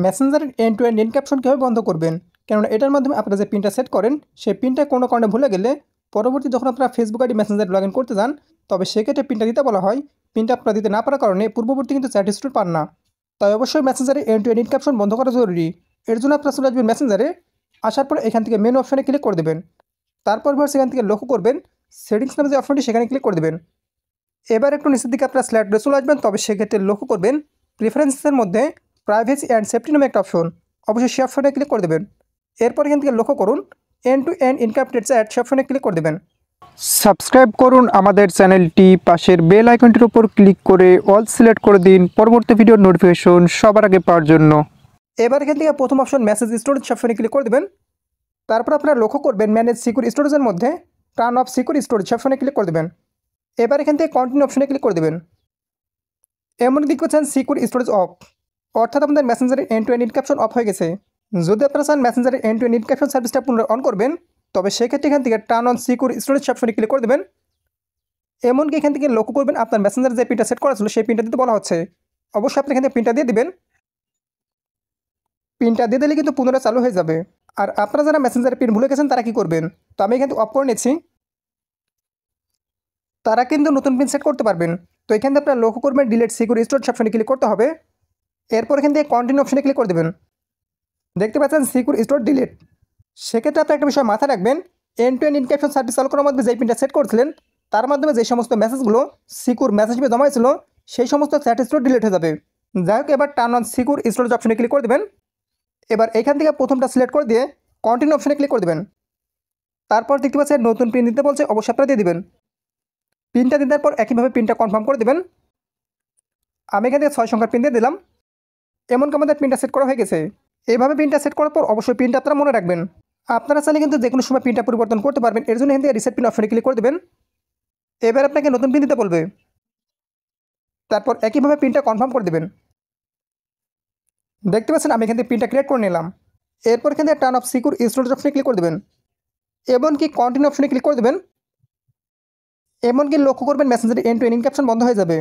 মেসেঞ্জারের end to end encryption কীভাবে বন্ধ করবেন, কেননা এটার মাধ্যমে আপনারা যে পিনটা সেট করেন সেই পিনটা কোনো কারণে ভুলে গেলে পরবর্তী যখন আপনারা ফেসবুক আইডি মেসেঞ্জারে লগ ইন করতে যান, তবে সেক্ষেত্রে পিনটা দিতে বলা হয়। পিনটা আপনারা দিতে না পারার কারণে পূর্ববর্তী কিন্তু চ্যাট হিস্ট্রি পান না। তাই অবশ্যই মেসেঞ্জারে এন্ড টু এন্ড এনক্রিপশন বন্ধ করা জরুরি। এর জন্য আপনারা চলে আসবেন মেসেঞ্জারে, আসার পর এখান থেকে মেনু অপশানে ক্লিক করে দেবেন। তারপর সেখান থেকে লক্ষ্য করবেন সেটিংস নামে যে অপশনটি সেখানে ক্লিক করে দেবেন। এবার একটু নিচের দিকে আপনারা স্লাইডে চলে আসবেন, তবে সেক্ষেত্রে লক্ষ্য করবেন প্রিফারেন্সের মধ্যে প্রাইভেসি অ্যান্ড সেফটি নামে একটা অপশন, অবশ্যই সে অপশনে ক্লিক করে দেবেন। এরপর এখান থেকে লক্ষ্য করুন end to end encrypted chat, সে অপশনে ক্লিক করে দেবেন। সাবস্ক্রাইব করুন আমাদের চ্যানেলটি, পাশের বেল আইকনটির উপর ক্লিক করে অল সিলেক্ট করে দিন পরবর্তী ভিডিওর নোটিফিকেশন সবার আগে পাওয়ার জন্য। এবার এখান থেকে প্রথম অপশন মেসেজ স্টোরেজ অপশনে ক্লিক করে দেবেন। তারপর আপনারা লক্ষ্য করবেন ম্যানেজ সিকিউর স্টোরেজের মধ্যে টার্ন অফ সিকিউর স্টোরেজ অপশনে ক্লিক করে দেবেন। এবার এখান থেকে কন্টিনিউ অপশনে ক্লিক করে দেবেন। এমন দিক করছেন সিকিউর স্টোরেজ অফ, অর্থাৎ আপনাদের মেসেঞ্জারের end to end encryption off হয়ে গেছে। যদি আপনারা চান মেসেঞ্জারের এন্ড টু এন্ড এনক্রিপশন সার্ভিসটা পুনরায় অন করবেন, তবে সেক্ষেত্রে এখান থেকে টার্ন অন সিকিউর স্টোরেজ অপশনে ক্লিক করে দেবেন। এমনকি এখান থেকে লক্ষ্য করবেন আপনার মেসেঞ্জারে যে পিনটা সেট করা ছিল সেই পিনটা দিতে বলা হচ্ছে। অবশ্যই আপনি এখান থেকে পিনটা দিয়ে দিবেন। পিনটা দিয়ে দিলে কিন্তু পুনরায় চালু হয়ে যাবে। আর আপনারা যারা মেসেঞ্জারের পিন ভুলে গেছেন তারা কি করবেন, তো আমি এখান থেকে অফ করে নিচ্ছি। তারা কিন্তু নতুন পিন সেট করতে পারবেন। তো এখান থেকে আপনারা লক্ষ্য করবেন ডিলিট সিকিউর স্টোরেজ অপশনে ক্লিক করতে হবে। এরপর এখান থেকে কন্টিনিউ অপশনে ক্লিক করে দেবেন। দেখতে পাচ্ছেন সিকিউর স্টোর ডিলিট। সেক্ষেত্রে আপনি একটা বিষয় মাথায় রাখবেন, end to end encryption service চালু করার মাধ্যমে যেই পিনটা সেট করছিলেন তার মাধ্যমে যে সমস্ত মেসেজগুলো সিকিউর মেসেজ হিসেবে জমা হয়েছিল সেই সমস্ত চ্যাট স্টোর ডিলিট হয়ে যাবে। যাই হোক, এবার টার্ন অন সিকিউর স্টোরেজ অপশনে ক্লিক করে দেবেন। এবার এখান থেকে প্রথমটা সিলেক্ট করে দিয়ে কন্টিনিউ অপশনে ক্লিক করে দেবেন। তারপর দেখতে পাচ্ছেন নতুন পিন দিতে বলছে, অবশ্যই আপনারা দিয়ে দেবেন। পিনটা দেওয়ার পর একইভাবে পিনটা কনফার্ম করে দেবেন। আমি এখান থেকে 6 সংখ্যার পিন দিয়ে দিলাম। এমনকি আমাদের পিনটা সেট করা হয়ে গেছে। এইভাবে পিনটা সেট করার পর অবশ্যই পিনটা আপনারা মনে রাখবেন। আপনারা চাইলে কিন্তু যে কোনো সময় পিনটা পরিবর্তন করতে পারবেন। এর জন্য এখান থেকে রিসেট পিন অপশনে ক্লিক করে দেবেন। এবার আপনাকে নতুন পিন দিতে বলবে, তারপর একইভাবে পিনটা কনফার্ম করে দেবেন। দেখতে পাচ্ছেন আমি এখান থেকে পিনটা ক্রিয়েট করে নিলাম। এরপর এখান থেকে টার্ন অফ সিকিউর স্টোরেজ অপশনে ক্লিক করে দেবেন। এমনকি কন্টিনিউ অপশনে ক্লিক করে দেবেন। এমনকি লক্ষ্য করবেন মেসেঞ্জারে এন্ড টু এন্ড এনক্রিপশন বন্ধ হয়ে যাবে।